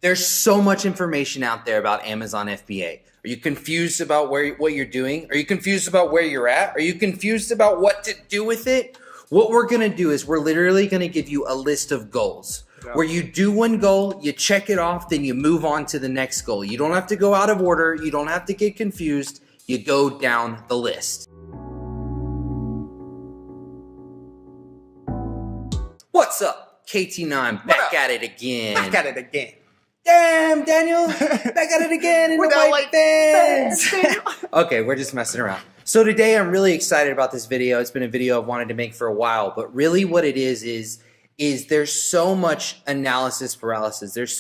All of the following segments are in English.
There's so much information out there about Amazon FBA. Are you confused about what you're doing? Are you confused about where you're at? Are you confused about what to do with it? What we're going to do is we're literally going to give you a list of goals where you do one goal, you check it off, then you move on to the next goal. You don't have to go out of order. You don't have to get confused. You go down the list. What's up? KT9 back at it again. Back at it again. Damn, Daniel, back at it again in the white fans. Okay, we're just messing around. So today I'm really excited about this video. It's been a video I've wanted to make for a while, but really what it is there's so much analysis paralysis. There's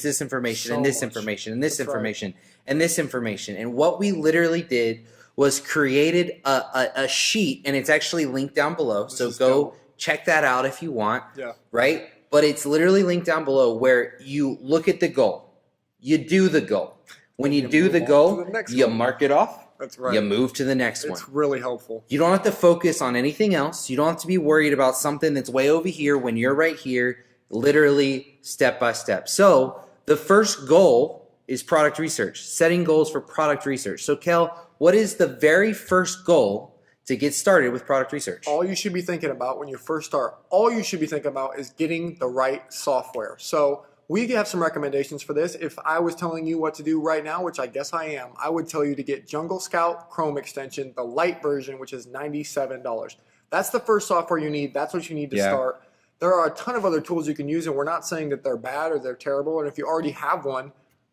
this information and this information and this information and this information. And what we literally did was created a sheet, and it's actually linked down below. So go check that out if you want, right? But it's literally linked down below where you look at the goal. You do the goal. When you do the goal, you mark it off. That's right. You move to the next one. It's really helpful. You don't have to focus on anything else. You don't have to be worried about something that's way over here when you're right here, literally step by step. So the first goal is product research, setting goals for product research. So Kel, what is the very first goal to get started with product research? All you should be thinking about when you first start, is getting the right software. So we have some recommendations for this. If I was telling you what to do right now, which I guess I am, I would tell you to get Jungle Scout Chrome extension, the light version, which is $97. That's the first software you need. That's what you need to start. There are a ton of other tools you can use, and we're not saying that they're bad or they're terrible. And if you already have one,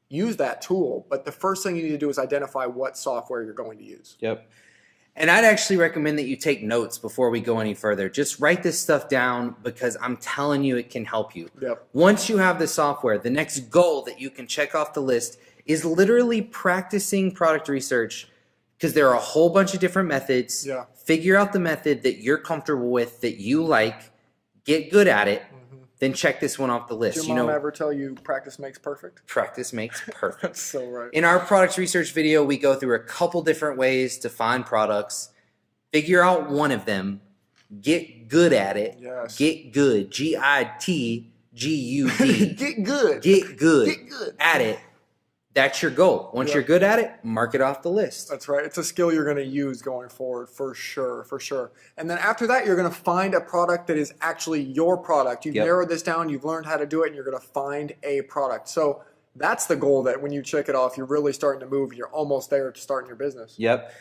use that tool. But the first thing you need to do is identify what software you're going to use. Yep. And I'd actually recommend that you take notes before we go any further. Just write this stuff down because I'm telling you it can help you. Yep. Once you have the software, the next goal that you can check off the list is literally practicing product research, because there are a whole bunch of different methods. Yeah. Figure out the method that you're comfortable with, that you like, get good at it, then check this one off the list. Did your mom ever tell you practice makes perfect? Practice makes perfect. That's so right. In our product research video, we go through a couple different ways to find products, figure out one of them, get good at it. Yes. Get good. GITGUD. Get good. Get good. Get good at it. That's your goal. Once you're good at it, mark it off the list. That's right. It's a skill you're going to use going forward for sure, for sure. And then after that, you're going to find a product that is actually your product. You've narrowed this down, you've learned how to do it, and you're going to find a product. So that's the goal, that when you check it off, you're really starting to move. You're almost there to starting your business. Yep.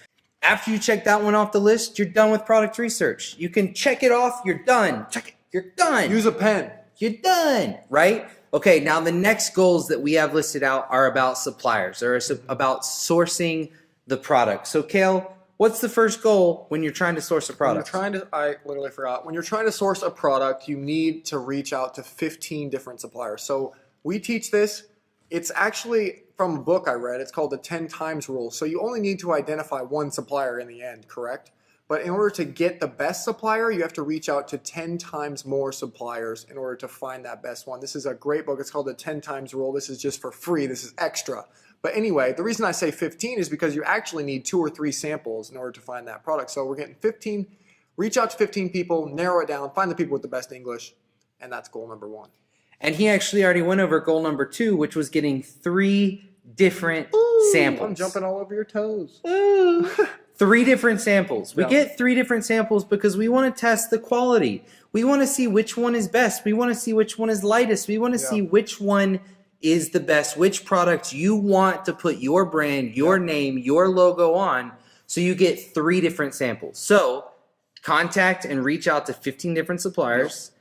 After you check that one off the list, you're done with product research. You can check it off. You're done. Check it. You're done. Use a pen. You're done, right? Okay, now the next goals that we have listed out are about suppliers, or about sourcing the product. So, Kale, what's the first goal when you're trying to source a product? I literally forgot. When you're trying to source a product, you need to reach out to 15 different suppliers. So we teach this. It's actually from a book I read. It's called the 10 times rule. So you only need to identify one supplier in the end, correct? But in order to get the best supplier, you have to reach out to 10 times more suppliers in order to find that best one. This is a great book. It's called the 10 times rule. This is just for free. This is extra. But anyway, the reason I say 15 is because you actually need 2 or 3 samples in order to find that product. So we're getting 15, reach out to 15 people, narrow it down, find the people with the best English, and that's goal number 1. And he actually already went over goal number 2, which was getting 3 different samples. I'm jumping all over your toes. 3 different samples. We get 3 different samples because we want to test the quality. We want to see which one is best. We want to see which one is lightest. We want to see which one is the best, which product you want to put your brand, your name, your logo on. So you get 3 different samples. So contact and reach out to 15 different suppliers.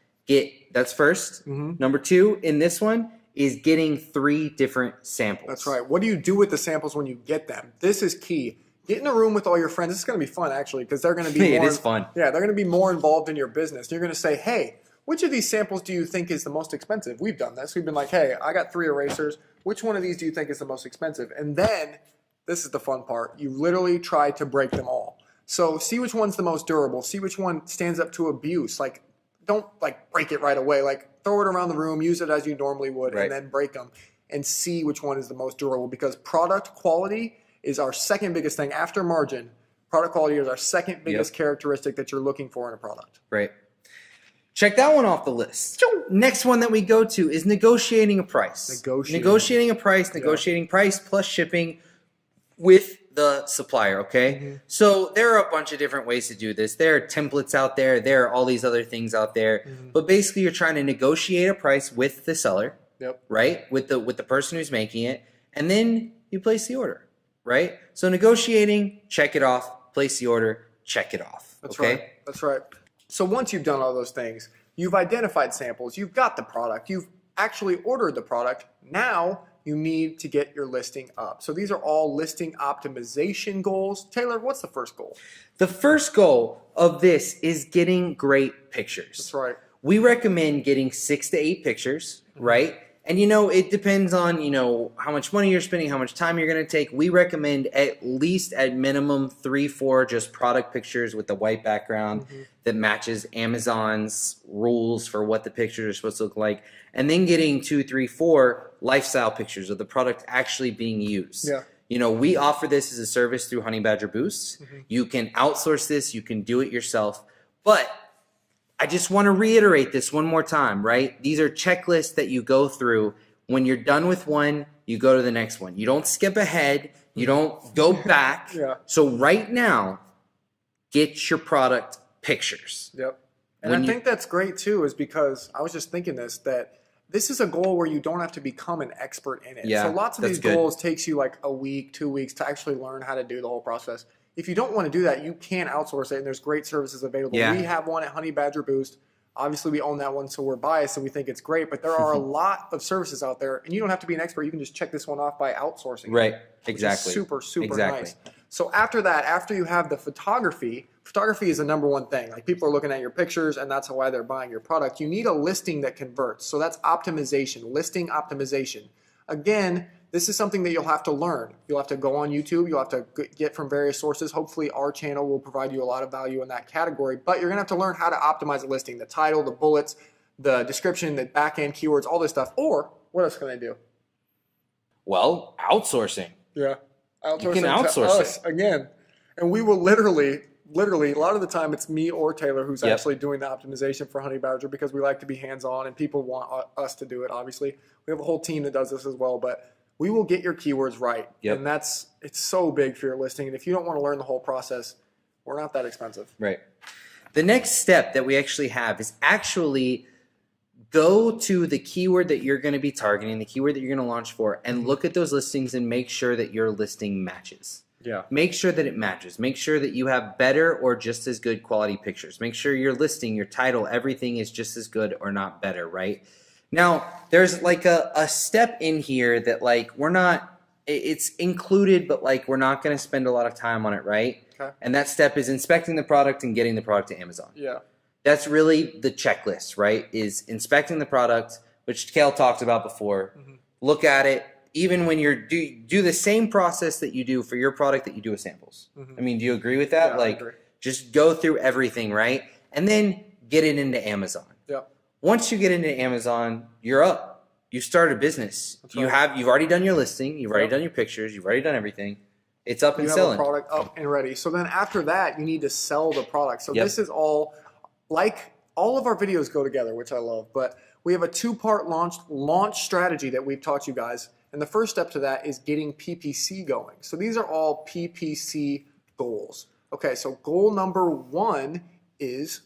That's first. Number 2 in this one is getting 3 different samples. That's right. What do you do with the samples when you get them? This is key. Get in a room with all your friends. This is going to be fun, actually, because they're going to be it is fun. Yeah, they're going to be more involved in your business. You're going to say, hey, which of these samples do you think is the most expensive? We've done this. We've been like, hey, I got 3 erasers. Which one of these do you think is the most expensive? And then, this is the fun part, you literally try to break them all. So see which one's the most durable. See which one stands up to abuse. Like, don't break it right away. Like, throw it around the room, use it as you normally would, and then break them. And see which one is the most durable, because product quality is our second biggest thing after margin. Product quality is our second biggest characteristic that you're looking for in a product. Right. Check that one off the list. Next one that we go to is negotiating a price. Negotiating price plus shipping with the supplier, okay? So there are a bunch of different ways to do this. There are templates out there. There are all these other things out there. But basically, you're trying to negotiate a price with the seller, right? With the person who's making it. And then you place the order, right? So negotiating, check it off. Place the order, check it off. That's right. That's right. So once you've done all those things, you've identified samples, you've got the product, you've actually ordered the product. Now you need to get your listing up. So these are all listing optimization goals. Taylor, what's the first goal? The first goal of this is getting great pictures. That's right. We recommend getting 6 to 8 pictures, right? And, it depends on, how much money you're spending, how much time you're going to take. We recommend at least at minimum 3, 4 just product pictures with the white background that matches Amazon's rules for what the pictures are supposed to look like. And then getting 2, 3, 4 lifestyle pictures of the product actually being used. Yeah. We offer this as a service through Honey Badger Boost. You can outsource this. You can do it yourself. But I just want to reiterate this one more time, right? These are checklists that you go through. When you're done with one, you go to the next one. You don't skip ahead. You don't go back. So right now, get your product pictures. And I think that's great too, is because I was just thinking that this is a goal where you don't have to become an expert in it. So lots of these goals takes you like a week, 2 weeks to actually learn how to do the whole process. If you don't want to do that, you can outsource it, and there's great services available. We have one at Honey Badger Boost. Obviously, we own that one, so we're biased, and we think it's great. But there are a lot of services out there, and you don't have to be an expert. You can just check this one off by outsourcing. Right, exactly. Super nice. So after that, after you have the photography is the number one thing. Like, people are looking at your pictures, and that's why they're buying your product. You need a listing that converts. So that's optimization, listing optimization. Again, this is something that you'll have to learn. You'll have to go on YouTube. You'll have to get from various sources. Hopefully, our channel will provide you a lot of value in that category. But you're going to have to learn how to optimize a listing, the title, the bullets, the description, the back-end keywords, all this stuff. Or what else can I do? Well, outsourcing. Yeah. You can outsource it. Again. And we will literally, a lot of the time it's me or Taylor who's actually doing the optimization for Honey Badger, because we like to be hands-on and people want us to do it, obviously. We have a whole team that does this as well, but we will get your keywords right. And it's so big for your listing. And if you don't want to learn the whole process, we're not that expensive. Right. The next step that we actually have is actually go to the keyword that you're going to be targeting, the keyword that you're going to launch for, and look at those listings and make sure that your listing matches. Make sure that it matches. Make sure that you have better or just as good quality pictures. Make sure your listing, your title, everything is just as good or not better, right? Now, there's like a step in here that it's included, but we're not going to spend a lot of time on it, right? And that step is inspecting the product and getting the product to Amazon. That's really the checklist, right? Is inspecting the product, which Kale talked about before. Look at it. Even when you're do the same process that you do for your product that you do with samples. I mean, do you agree with that? I agree. Just go through everything, right? And then get it into Amazon. Once you get into Amazon, you're up. You start a business. You've already done your listing. You've already done your pictures. You've already done everything. It's up and selling. You have a product up and ready. So then after that, you need to sell the product. So this is all, like all of our videos go together, which I love. But we have a 2-part launch strategy that we've taught you guys. And the first step to that is getting PPC going. So these are all PPC goals. Okay, so goal number 1 is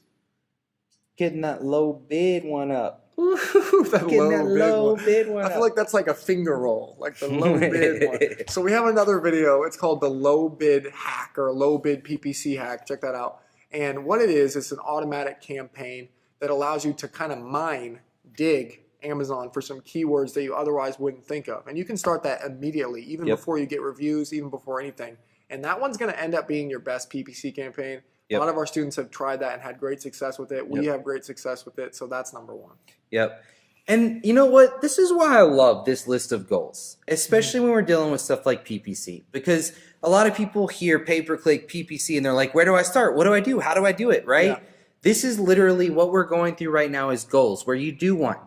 getting that low bid one up. That low bid one. I feel like that's like a finger roll, like the low bid one. So we have another video. It's called the low bid hack, or low bid PPC hack. Check that out. And what it is, it's an automatic campaign that allows you to kind of dig Amazon for some keywords that you otherwise wouldn't think of. And you can start that immediately, even before you get reviews, even before anything. And that one's going to end up being your best PPC campaign. A lot of our students have tried that and had great success with it. We have great success with it. So that's number 1. And you know what? This is why I love this list of goals, especially when we're dealing with stuff like PPC, because a lot of people hear pay-per-click PPC and they're like, where do I start? What do I do? How do I do it? Right? This is literally what we're going through right now is goals, where you do one.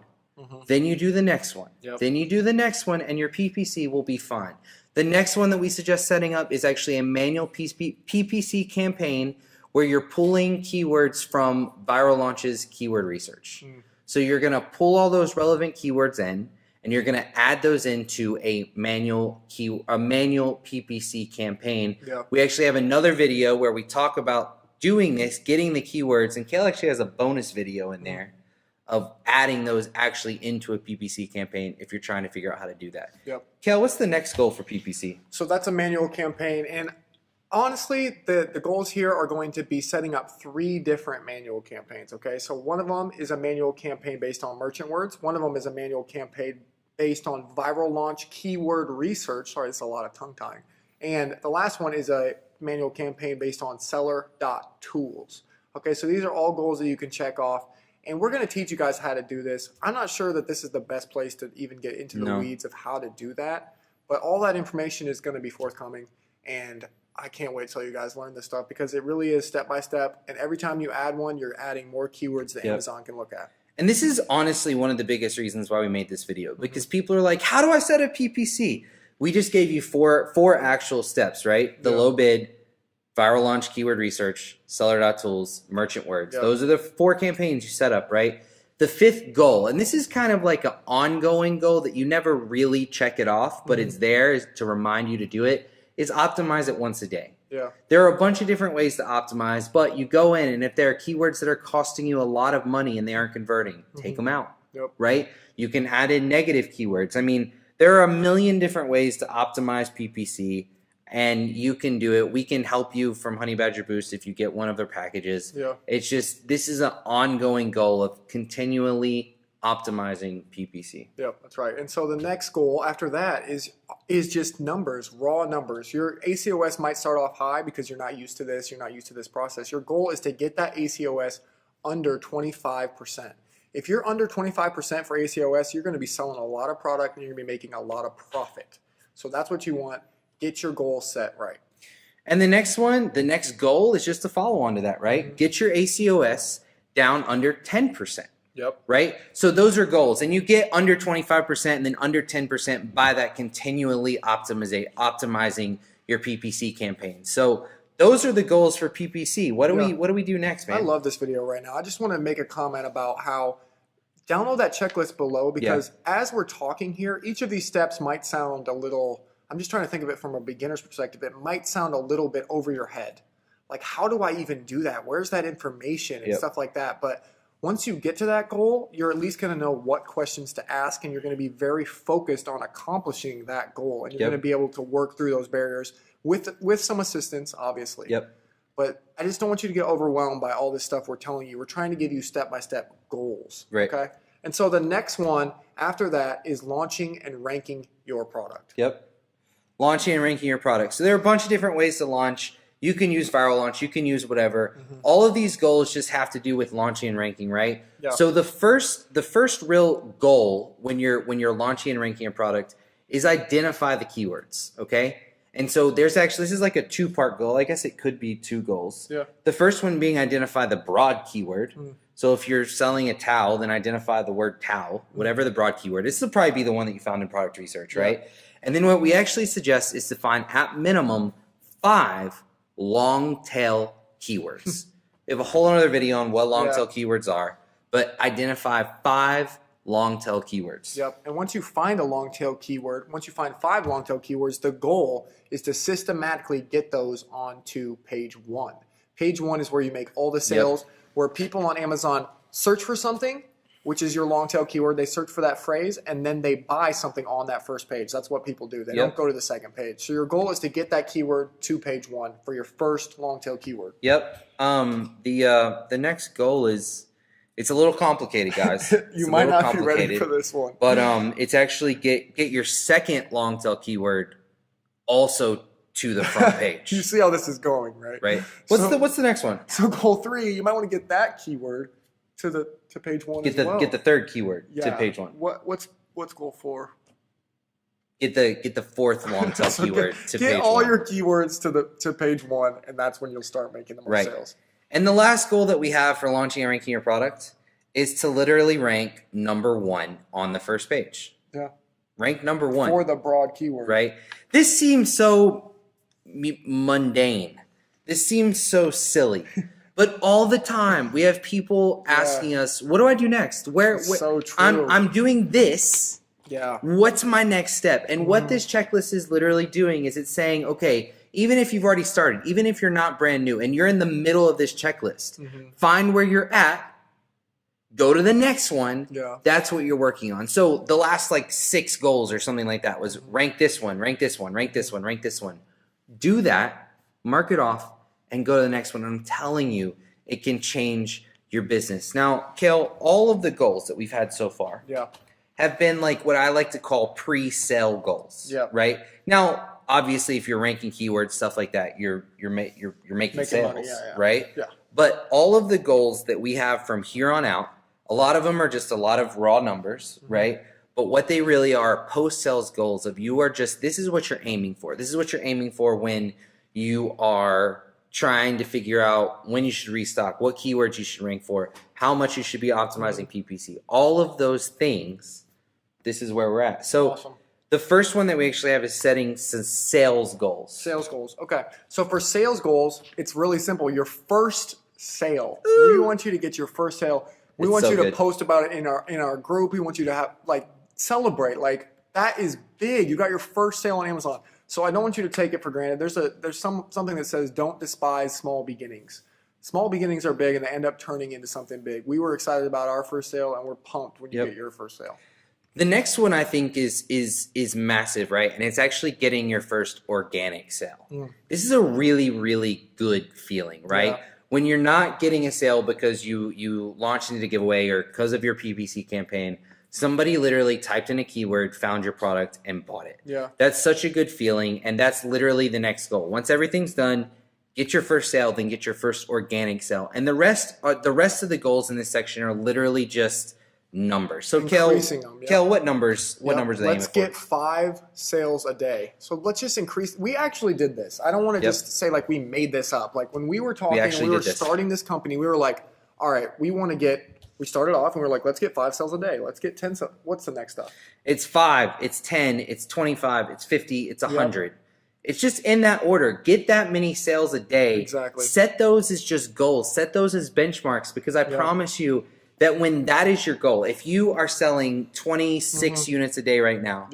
Then you do the next one. Then you do the next one, and your PPC will be fine. The next one that we suggest setting up is actually a manual PPC campaign where you're pulling keywords from Viral Launch's keyword research. So you're going to pull all those relevant keywords in, and you're going to add those into a manual PPC campaign. Yeah. We actually have another video where we talk about doing this, getting the keywords, and Kale actually has a bonus video in there of adding those actually into a PPC campaign if you're trying to figure out how to do that. Yep. Kale, what's the next goal for PPC? So that's a manual campaign, and honestly, the goals here are going to be setting up 3 different manual campaigns, okay? So one of them is a manual campaign based on merchant words. One of them is a manual campaign based on Viral Launch keyword research. Sorry, it's a lot of tongue-tying. And the last one is a manual campaign based on seller.tools. Okay, so these are all goals that you can check off. And we're going to teach you guys how to do this. I'm not sure that this is the best place to even get into the weeds of how to do that. But all that information is going to be forthcoming. And I can't wait till you guys learn this stuff because it really is step by step. And every time you add one, you're adding more keywords that Amazon can look at. And this is honestly one of the biggest reasons why we made this video, because people are like, how do I set up PPC? We just gave you four actual steps, right? The low bid, Viral Launch keyword research, seller.tools, merchant words. Those are the 4 campaigns you set up, right? The 5th goal, and this is kind of like an ongoing goal that you never really check it off, but it's there to remind you to do it, is optimize it once a day. Yeah. There are a bunch of different ways to optimize, but you go in, and if there are keywords that are costing you a lot of money and they aren't converting, take them out, right? You can add in negative keywords. I mean, there are a million different ways to optimize PPC, and you can do it. We can help you from Honey Badger Boost if you get one of their packages. Yeah. It's just, this is an ongoing goal of continually optimizing PPC. Yep, that's right. And so the next goal after that is just numbers, raw numbers. Your ACOS might start off high because you're not used to this, you're not used to this process. Your goal is to get that ACOS under 25%. If you're under 25% for ACOS, you're going to be selling a lot of product and you're going to be making a lot of profit. So that's what you want. Get your goal set right. And the next one, the next goal is just to follow on to that, right? Get your ACOS down under 10%. Yep. Right? So those are goals. And you get under 25% and then under 10% by that continually optimizing your PPC campaign. So those are the goals for PPC. What do we do next, man? I love this video right now. I just want to make a comment about how download that checklist below because as we're talking here, each of these steps might sound a little, I'm just trying to think of it from a beginner's perspective. It might sound a little bit over your head. Like, how do I even do that? Where's that information and stuff like that? But once you get to that goal, you're at least going to know what questions to ask, and you're going to be very focused on accomplishing that goal, and you're going to be able to work through those barriers with some assistance, obviously. But I just don't want you to get overwhelmed by all this stuff we're telling you. We're trying to give you step-by-step goals, okay? And so the next one after that is launching and ranking your product. Launching and ranking your product. So there are a bunch of different ways to launch. You can use Viral Launch. You can use whatever. All of these goals just have to do with launching and ranking, right? So the first real goal when you're launching and ranking a product is identify the keywords, okay? And so there's actually, this is like a 2-part goal. I guess it could be 2 goals. The first one being identify the broad keyword. So if you're selling a towel, then identify the word towel, whatever the broad keyword. This will probably be the one that you found in product research, right? And then what we actually suggest is to find at minimum 5 long tail keywords. We have a whole other video on what long tail keywords are, but identify 5 long tail keywords. And once you find a long tail keyword, once you find 5 long tail keywords, the goal is to systematically get those onto page 1. Page 1 is where you make all the sales, where people on Amazon search for something, which is your long tail keyword. They search for that phrase, and then they buy something on that first page. That's what people do. They don't go to the second page. So your goal is to get that keyword to page 1 for your first long tail keyword. The next goal is, it's a little complicated, guys. You might not be ready for this one. But it's actually get your second long tail keyword also to the front page. You see how this is going, right? Right. What's the next one? So goal 3, you might want to get that keyword to page 1 as well. Get the third keyword to page 1. What's goal 4? Get the 4th long tail keyword to page 1. Get all your keywords to page 1, and that's when you'll start making the most sales. And the last goal that we have for launching and ranking your product is to literally rank number 1 on the first page. Rank number 1 for the broad keyword. Right. This seems so mundane, This seems so silly. But all the time we have people asking us, what do I do next? So true. I'm doing this. Yeah. What's my next step? And what this checklist is literally doing is it's saying, okay, even if you've already started, even if you're not brand new and you're in the middle of this checklist, find where you're at, go to the next one. Yeah. That's what you're working on. So the last like 6 goals or something like that was rank this one, rank this one, rank this one, rank this one. Do that, mark it off, and go to the next one. I'm telling you, it can change your business. Now, Cale, all of the goals that we've had so far have been like what I like to call pre-sale goals. Yeah. Right? Now, obviously, if you're ranking keywords, stuff like that, you're making sales, money. right? Yeah. But all of the goals that we have from here on out, a lot of them are just a lot of raw numbers, right? But what they really are post-sales goals of you are just, this is what you're aiming for. This is what you're aiming for when you are trying to figure out when you should restock, what keywords you should rank for, how much you should be optimizing PPC. All of those things, this is where we're at. So Awesome. the first one that we actually have is setting some sales goals. Sales goals. Okay. So for sales goals, it's really simple. Your first sale. We want you to get your first sale. We want you to post about it in our group. We want you to have celebrate. Like that is big. You got your first sale on Amazon. So I don't want you to take it for granted. There's something that says don't despise small beginnings. Small beginnings are big and they end up turning into something big. We were excited about our first sale and we're pumped when you get your first sale. The next one I think is massive, right? And it's actually getting your first organic sale. This is a really, really good feeling, right? Yeah. When you're not getting a sale because you launched into a giveaway or because of your PPC campaign, somebody literally typed in a keyword, found your product, and bought it. Yeah. That's such a good feeling, and that's literally the next goal. Once everything's done, get your first sale, then get your first organic sale. And the rest of the goals in this section are literally just numbers. So Cale, what numbers are they aiming for? Let's get 5 sales a day. So let's just increase. We actually did this. I don't want to just say like we made this up. Like when we were talking and we were starting this company, we were like, all right, we started off and we were like, let's get 5 sales a day. Let's get 10. What's the next stuff? It's 5, it's 10, it's 25, it's 50, it's 100. It's just in that order. Get that many sales a day. Exactly. Set those as just goals. Set those as benchmarks because I promise you that when that is your goal, if you are selling 26 units a day right now,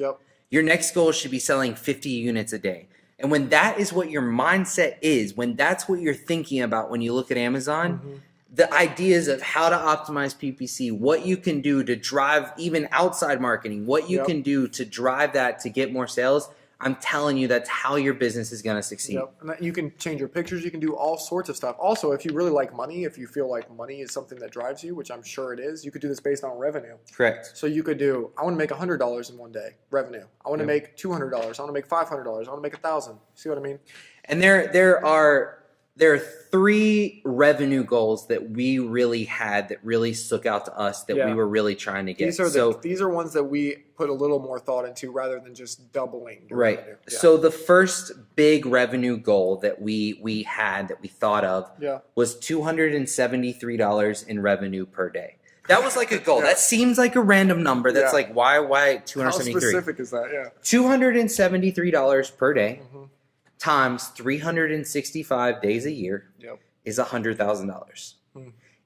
your next goal should be selling 50 units a day. And when that is what your mindset is, when that's what you're thinking about when you look at Amazon, the ideas of how to optimize PPC, what you can do to drive even outside marketing, what you can do to drive that to get more sales, I'm telling you that's how your business is going to succeed. And you can change your pictures. You can do all sorts of stuff. Also, if you really like money, if you feel like money is something that drives you, which I'm sure it is, you could do this based on revenue. Correct. So you could do, I want to make $100 in one day, revenue. I want to make $200. I want to make $500. I want to make $1,000. See what I mean? And there are 3 revenue goals that we really had that really stuck out to us that we were really trying to get. These are ones that we put a little more thought into rather than just doubling your revenue. So the first big revenue goal that we had that we thought of was $273 in revenue per day. That was like a goal. That seems like a random number. That's like why 273? How specific is that? Yeah. $273 per day. Times 365 days a year is $100,000.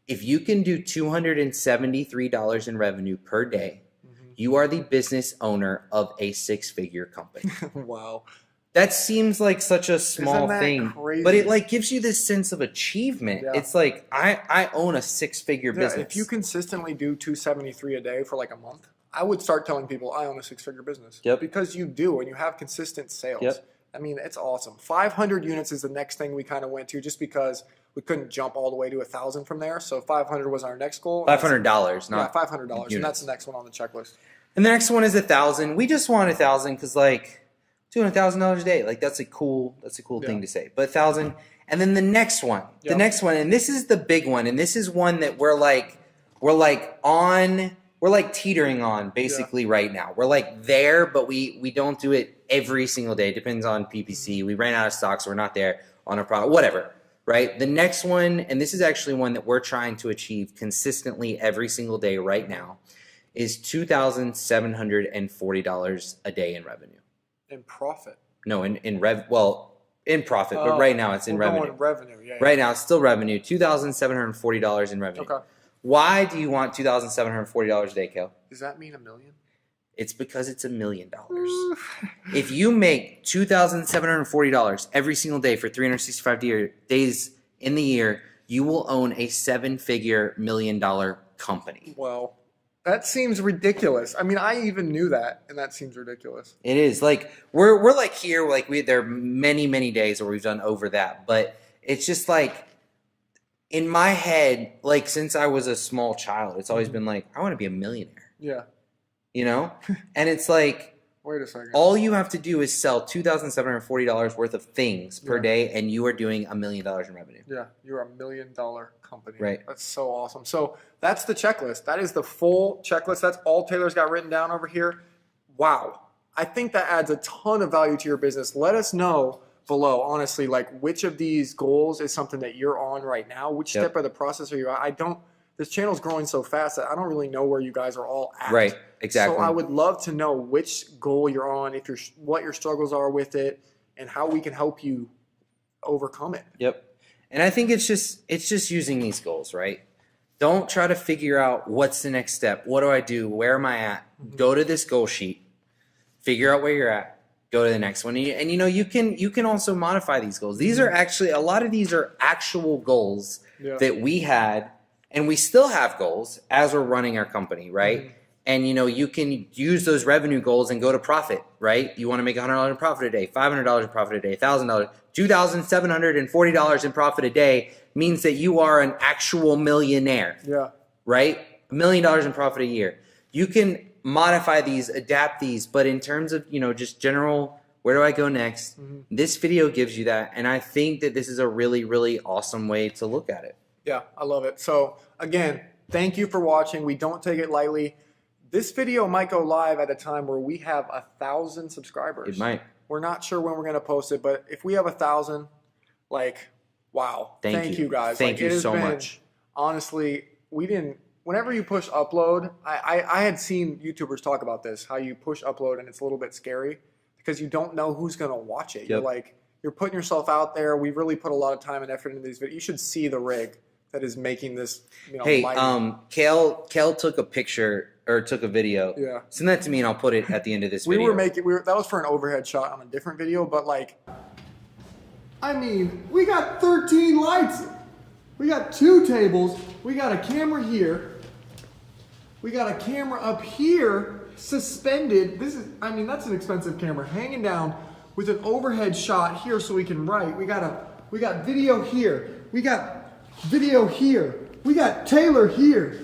If you can do $273 in revenue per day, you are the business owner of a 6-figure company. Wow. That seems like such a small thing, crazy? but it like gives you this sense of achievement. It's like I own a 6-figure business. If you consistently do 273 a day for like a month, I would start telling people I own a 6-figure business. Because you do, and you have consistent sales. I mean, it's awesome. 500 units is the next thing we kind of went to just because we couldn't jump all the way to 1,000 from there. So 500 was our next goal. $500, not $500. units. And that's the next one on the checklist. And the next one is 1,000. We just want 1,000 because like $200,000 a day, like that's a cool thing to say. But 1,000, and then the next one, and this is the big one, and this is one that we're teetering on basically right now. We're like there, but we don't do it every single day. It depends on PPC. We ran out of stock, so we're not there on a product, whatever, right? The next one, and this is actually one that we're trying to achieve consistently every single day right now, is $2,740 a day in revenue. In profit? No, in in profit, but right now it's in revenue. Revenue, yeah. Right now it's still revenue, $2,740 in revenue. Okay. Why do you want $2,740 a day, Kale? Does that mean $1 million? It's because it's $1 million. If you make $2,740 every single day for 365 days in the year, you will own a 7-figure $1 million company. Well, that seems ridiculous. I mean, I even knew that, and that seems ridiculous. It is. Like we're like here, like there are many days where we've done over that, but it's just like in my head, like since I was a small child, it's always been like I want to be a millionaire. Yeah. You know? And it's like wait a second. All you have to do is sell $2,740 worth of things per day, and you are doing $1 million in revenue. Yeah, you're a $1 million company. Right. That's so awesome. So that's the checklist. That is the full checklist. That's all Taylor's got written down over here. Wow. I think that adds a ton of value to your business. Let us know below, honestly, like which of these goals is something that you're on right now? Which step of the process are you at? This channel's growing so fast that I don't really know where you guys are all at. Right, exactly. So I would love to know which goal you're on, what your struggles are with it, and how we can help you overcome it. Yep. And I think it's just using these goals, right? Don't try to figure out what's the next step. What do I do? Where am I at? Mm-hmm. Go to this goal sheet. Figure out where you're at. Go to the next one. And you know, you can also modify these goals. These are actually a lot of these are actual goals that we had. And we still have goals as we're running our company, right? Mm-hmm. And, you know, you can use those revenue goals and go to profit, right? You want to make $100 in profit a day, $500 in profit a day, $1,000, $2,740 in profit a day means that you are an actual millionaire, right? $1 million in profit a year. You can modify these, adapt these, but in terms of, you know, just general, where do I go next? Mm-hmm. This video gives you that. And I think that this is a really, really awesome way to look at it. Yeah, I love it. So again, thank you for watching. We don't take it lightly. This video might go live at a time where we have 1,000 subscribers. It might. We're not sure when we're going to post it, but if we have 1,000, like, wow. Thank you guys. Thank you so much. Honestly, whenever you push upload, I had seen YouTubers talk about this, how you push upload and it's a little bit scary because you don't know who's going to watch it. Yep. You're putting yourself out there. We really put a lot of time and effort into these videos. You should see the rig that is making this, you know, hey, lighting. Kale took a picture or took a video. Yeah. Send that to me and I'll put it at the end of this video. That was for an overhead shot on a different video, but like, I mean, we got 13 lights. We got 2 tables. We got a camera here. We got a camera up here suspended. That's an expensive camera hanging down with an overhead shot here so we can write. We got video here. We got video here. We got Taylor here.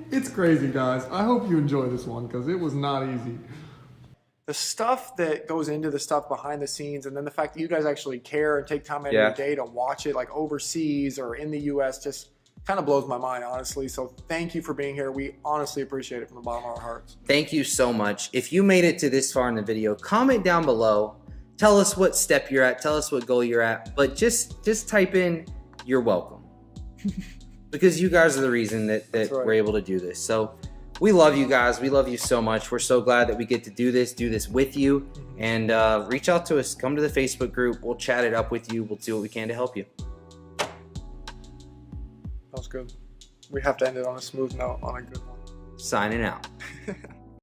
It's crazy, guys. I hope you enjoy this one because it was not easy. The stuff that goes into the stuff behind the scenes, and then the fact that you guys actually care and take time out of your day to watch it, like overseas or in the US, just kind of blows my mind, honestly. So thank you for being here. We honestly appreciate it from the bottom of our hearts. Thank you so much. If you made it to this far in the video, comment down below. Tell us what step you're at. Tell us what goal you're at. But just type in, "You're welcome." Because you guys are the reason that we're able to do this. So we love you guys. We love you so much. We're so glad that we get to do this with you. And reach out to us. Come to the Facebook group. We'll chat it up with you. We'll do what we can to help you. That was good. We have to end it on a smooth note, on a good one. Signing out.